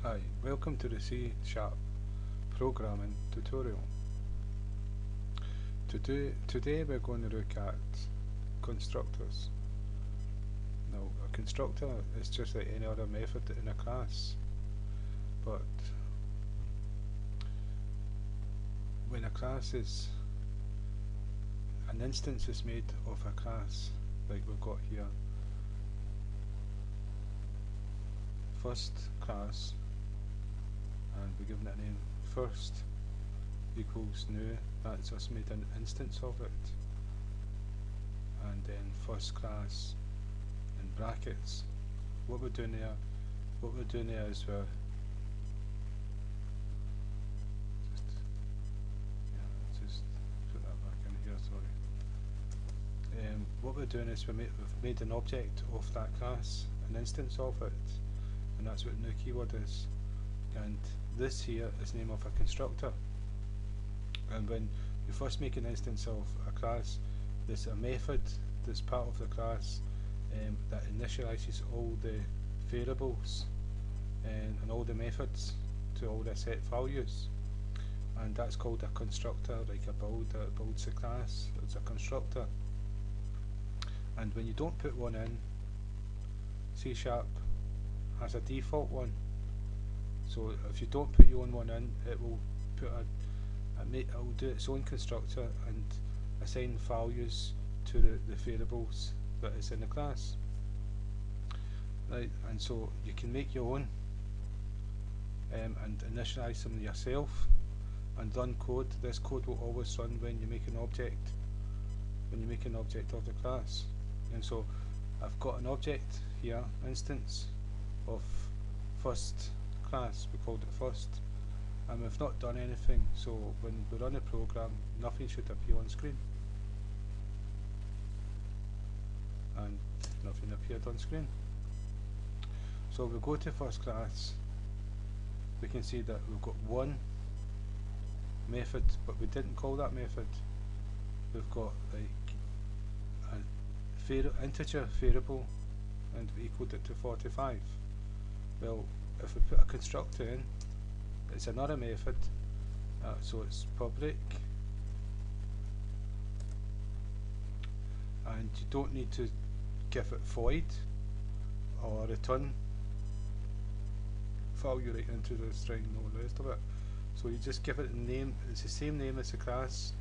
Hi, welcome to the C# programming tutorial. Today we're going to look at constructors. Now, a constructor is just like any other method in a class, but when a class is an instance is made of a class, like we've got here, first class, and we're giving it a name first equals new, that's us made an instance of it, and then first class in brackets. What we're doing there is we're just put that back in here, sorry. What we're doing is we've made an object of that class, an instance of it, and that's what new keyword is. And this here is the name of a constructor. And when you first make an instance of a class, there's a method that's part of the class that initializes all the variables and all the methods to all the set values, and that's called a constructor, like a builder that builds a class. It's a constructor. And when you don't put one in, C# has a default one. So if you don't put your own one in, it will put it will do its own constructor and assign values to the variables that is in the class. Right, and so you can make your own and initialize them yourself and run code. This code will always run when you make an object. When you make an object of the class. And so I've got an object here, instance of first class, we called it first, and we've not done anything, so when we run a program nothing should appear on screen, and nothing appeared on screen. So we go to first class, we can see that we've got one method, but we didn't call that method. We've got like an integer variable and we equaled it to 45. Well, if we put a constructor in, it's another method, so it's public, and you don't need to give it void or return value right into the string and all the rest of it. So you just give it a name. It's the same name as the class,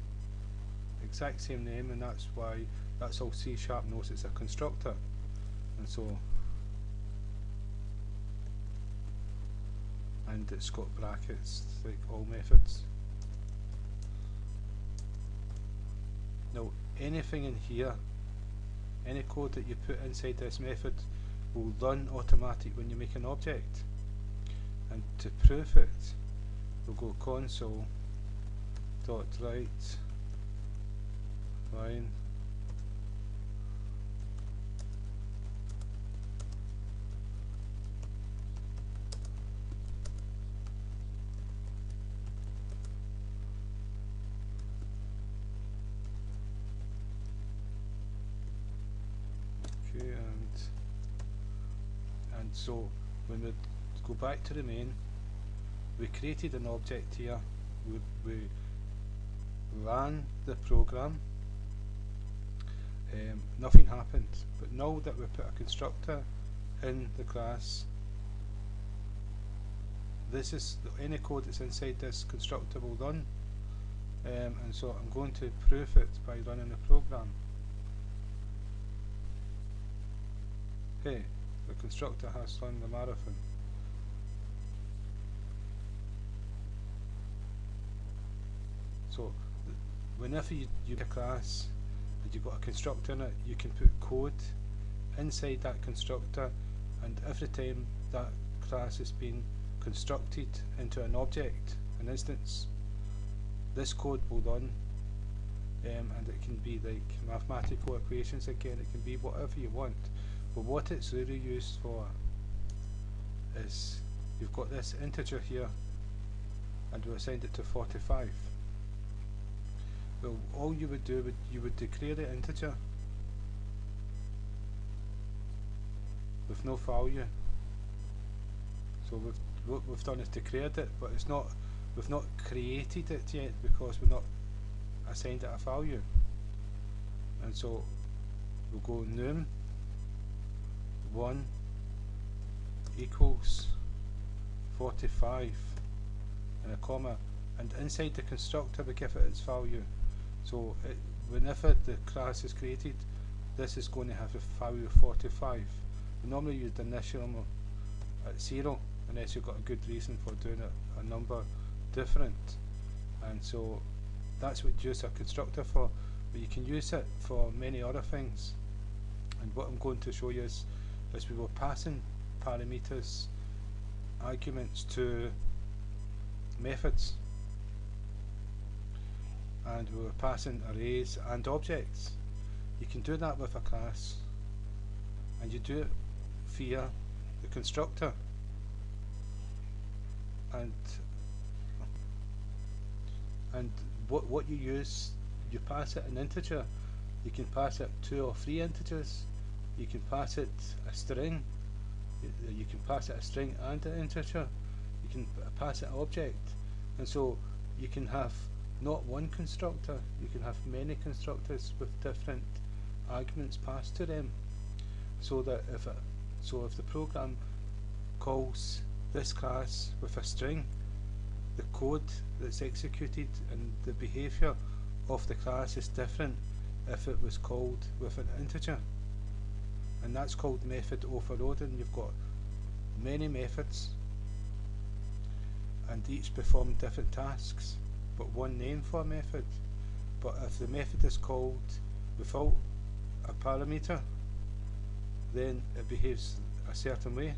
exact same name, and that's why that's all C# knows it's a constructor. And so, and it's got brackets like all methods. Now anything in here, any code that you put inside this method will run automatic when you make an object. And to prove it, we'll go console dot write line and so when we go back to the main, we created an object here, we ran the program, nothing happened, but now that we put a constructor in the class, this is any code that's inside this constructor will run, and so I'm going to prove it by running the program. Hey, the constructor has run the marathon. So whenever you get a class and you've got a constructor in it, you can put code inside that constructor, and every time that class has been constructed into an object, an instance, this code will run, and it can be like mathematical equations again, it can be whatever you want. But what it's really used for is, you've got this integer here and we assigned it to 45. Well, all you would do, you would declare the integer with no value. So So what we've done is declared it, but we've not created it yet because we've not assigned it a value. And so we'll go num 1 equals 45 and a comma, and inside the constructor we give it its value. So whenever the class is created, this is going to have a value of 45. We normally use the initial at 0 unless you've got a good reason for doing a number different, and so that's what you use a constructor for, but you can use it for many other things. And what I'm going to show you is we were passing parameters, arguments to methods, and we were passing arrays and objects. You can do that with a class, and you do it via the constructor. And what you use, you pass it an integer. You can pass it 2 or 3 integers. You can pass it a string. You can pass it a string and an integer. You can pass it an object, and so you can have not one constructor. You can have many constructors with different arguments passed to them. So that if the program calls this class with a string, the code that's executed and the behavior of the class is different if it was called with an integer. And that's called method overloading. You've got many methods and each perform different tasks, but one name for a method. But if the method is called without a parameter, then it behaves a certain way.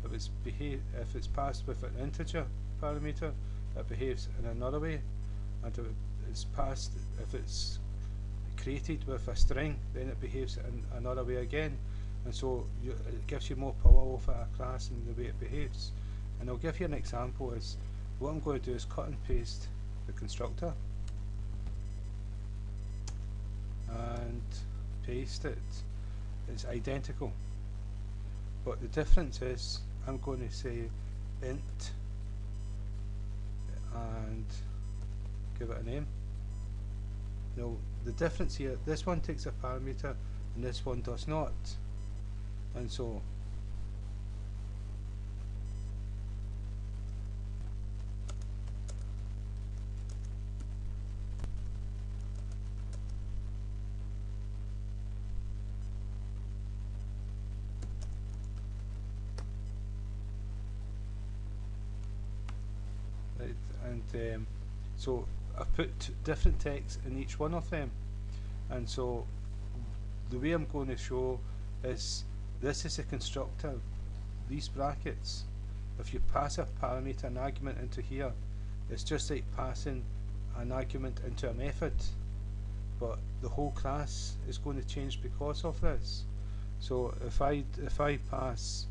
If it's passed with an integer parameter, it behaves in another way, and if it's created with a string, then it behaves in another way again. And so it gives you more power over a class and the way it behaves. And I'll give you an example. Is what I'm going to do is cut and paste the constructor and paste it. It's identical, but the difference is I'm going to say int and give it a name. Now the difference here, this one takes a parameter and this one does not, and so so I've put different text in each one of them, and so the way I'm going to show is this is a constructor, these brackets. If you pass a parameter, an argument into here, it's just like passing an argument into a method, but the whole class is going to change because of this. So if I pass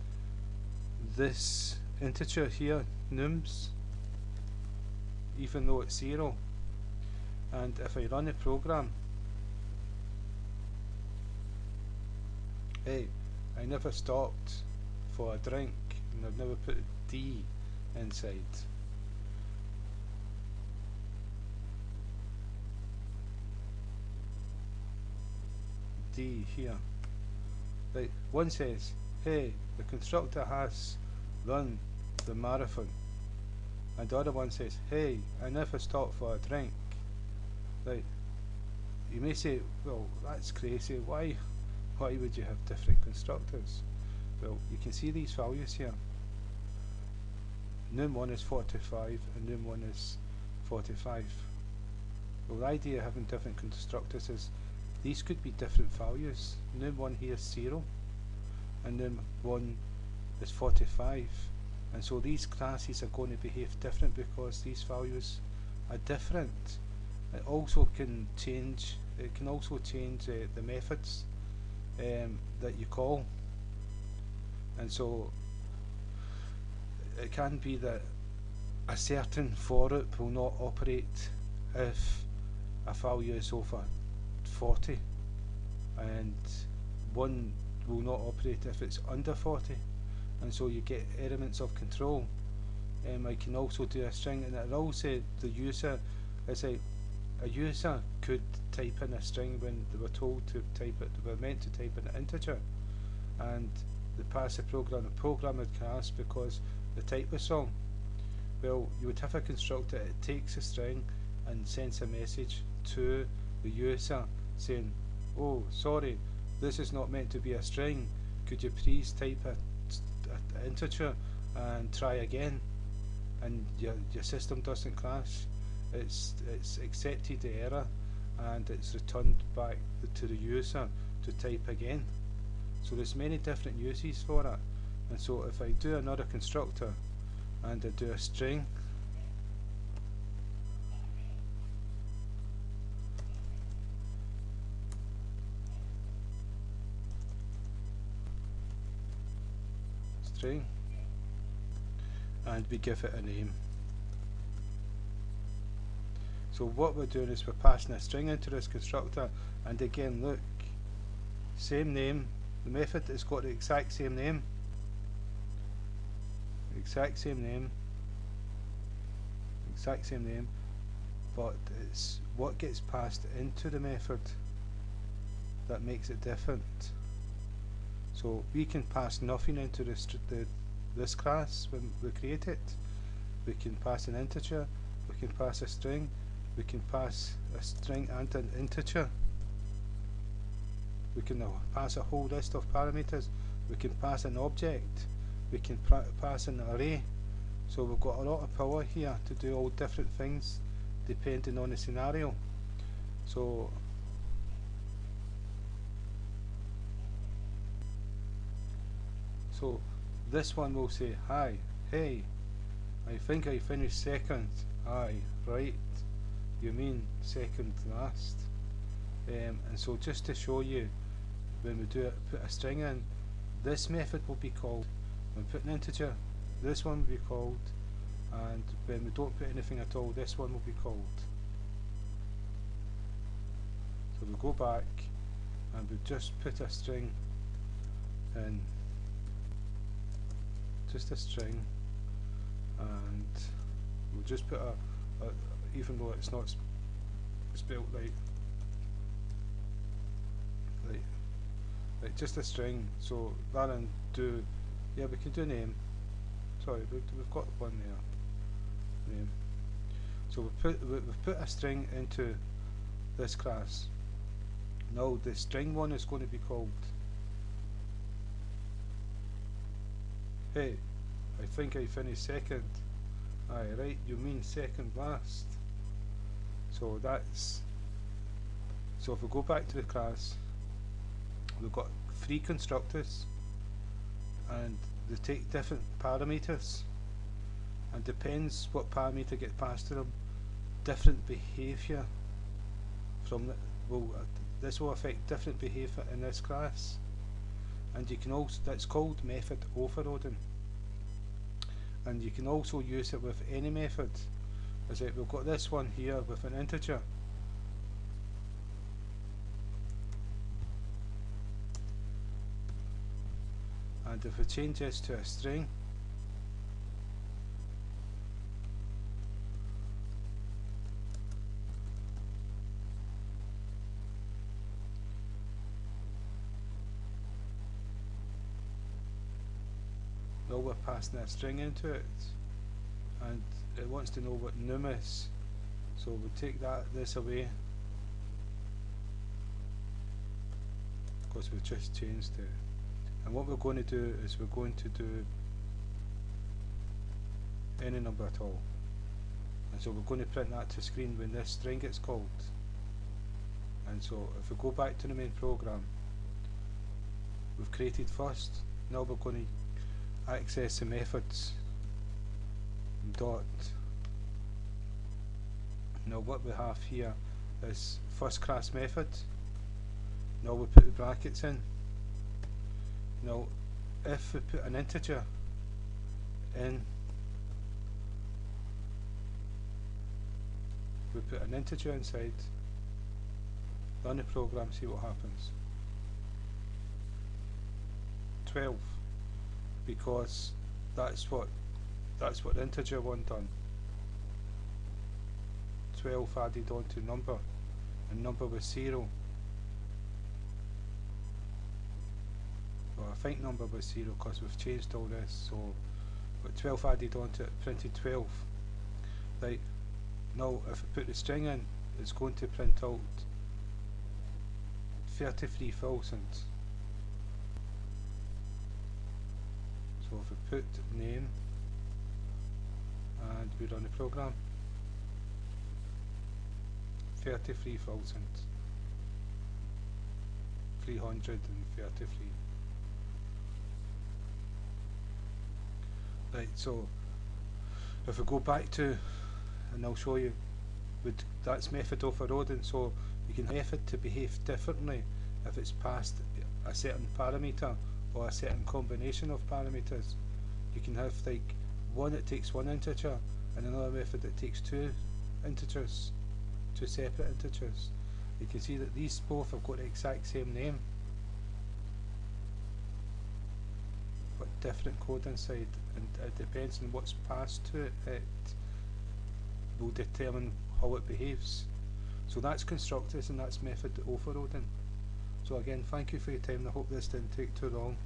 this integer here, nums, even though it's 0, and if I run a program, hey, I never stopped for a drink, and I've never put a D inside. D here. Right, one says, hey, the constructor has run the marathon. And the other one says, hey, I never stopped for a drink. Right, you may say, well, that's crazy. Why would you have different constructors? Well, you can see these values here. num1 is 45 and num1 is 45. Well, the idea of having different constructors is these could be different values. num1 here is 0 and num1 is 45. And so these classes are going to behave different because these values are different. It also can change. It can also change the methods that you call, and so it can be that a certain for loop will not operate if a value is over 40, and one will not operate if it's under 40. and so you get elements of control. I can also do a string, and it'll all say the user. A user could type in a string when they were told to type it. They were meant to type in an integer, and they pass the program. The programmer can ask because the type was wrong. Well, you would have a constructor. It takes a string and sends a message to the user saying, "Oh, sorry, this is not meant to be a string. Could you please type an integer and try again?" And your system doesn't crash. It's accepted the error, and it's returned back to the user to type again. So there's many different uses for it. And so if I do another constructor and I do a string, and we give it a name. So what we're doing is we're passing a string into this constructor, and again, look, same name. The method has got the exact same name, but it's what gets passed into the method that makes it different. So we can pass nothing into this class when we create it. We can pass an integer, we can pass a string, we can pass a string and an integer. We can pass a whole list of parameters. We can pass an object. We can pass an array. So we've got a lot of power here to do all different things depending on the scenario. So this one will say, "Hi, hey, I think I finished second." Aye, right, you mean second last. And so just to show you, when we do it, put a string in, this method will be called. When we put an integer, this one will be called, and when we don't put anything at all, this one will be called. So we go back and we just put a string in, just a string, and we'll just put a even though it's not spelled right, just a string. So rather than do, yeah, we can do name. Sorry, we've got one there, name. So we've put a string into this class. Now the string one is going to be called, "Hey, I think I finished second." Aye, right, you mean second last. So that's, so if we go back to the class, we've got 3 constructors, and they take different parameters, and depends what parameter gets passed to them, different behaviour from the, this will affect different behaviour in this class. And you can also, that's called method overloading, and you can also use it with any method. As it, we've got this one here with an integer, and if we change this to a string, now we're passing a string into it, and it wants to know what num is. So we'll take this away because we've just changed it. And what we're going to do is we're going to do any number at all, and so we're going to print that to screen when this string gets called. And so if we go back to the main program we've created first, now we're going to access the methods dot. Now what we have here is first class method. Now we put the brackets in. Now if we put an integer in, we put an integer inside, run the program, see what happens. 12. because that's what the integer one done. 12 added on to number, and number was 0. Well, I think number was 0 because we've changed all this, so but 12 added on to it printed 12. Right, now if I put the string in, it's going to print out 33,000. So if I put name and we run the program, 33,333. Right, so if we go back to, and I'll show you, that's method overloading, so you can have method to behave differently if it's passed a certain parameter or a certain combination of parameters. You can have like one that takes one integer and another method that takes two integers, two separate integers. You can see that these both have got the exact same name but different code inside, and it depends on what's passed to it, it will determine how it behaves. So that's constructors and that's method overloading. So again, thank you for your time, and I hope this didn't take too long.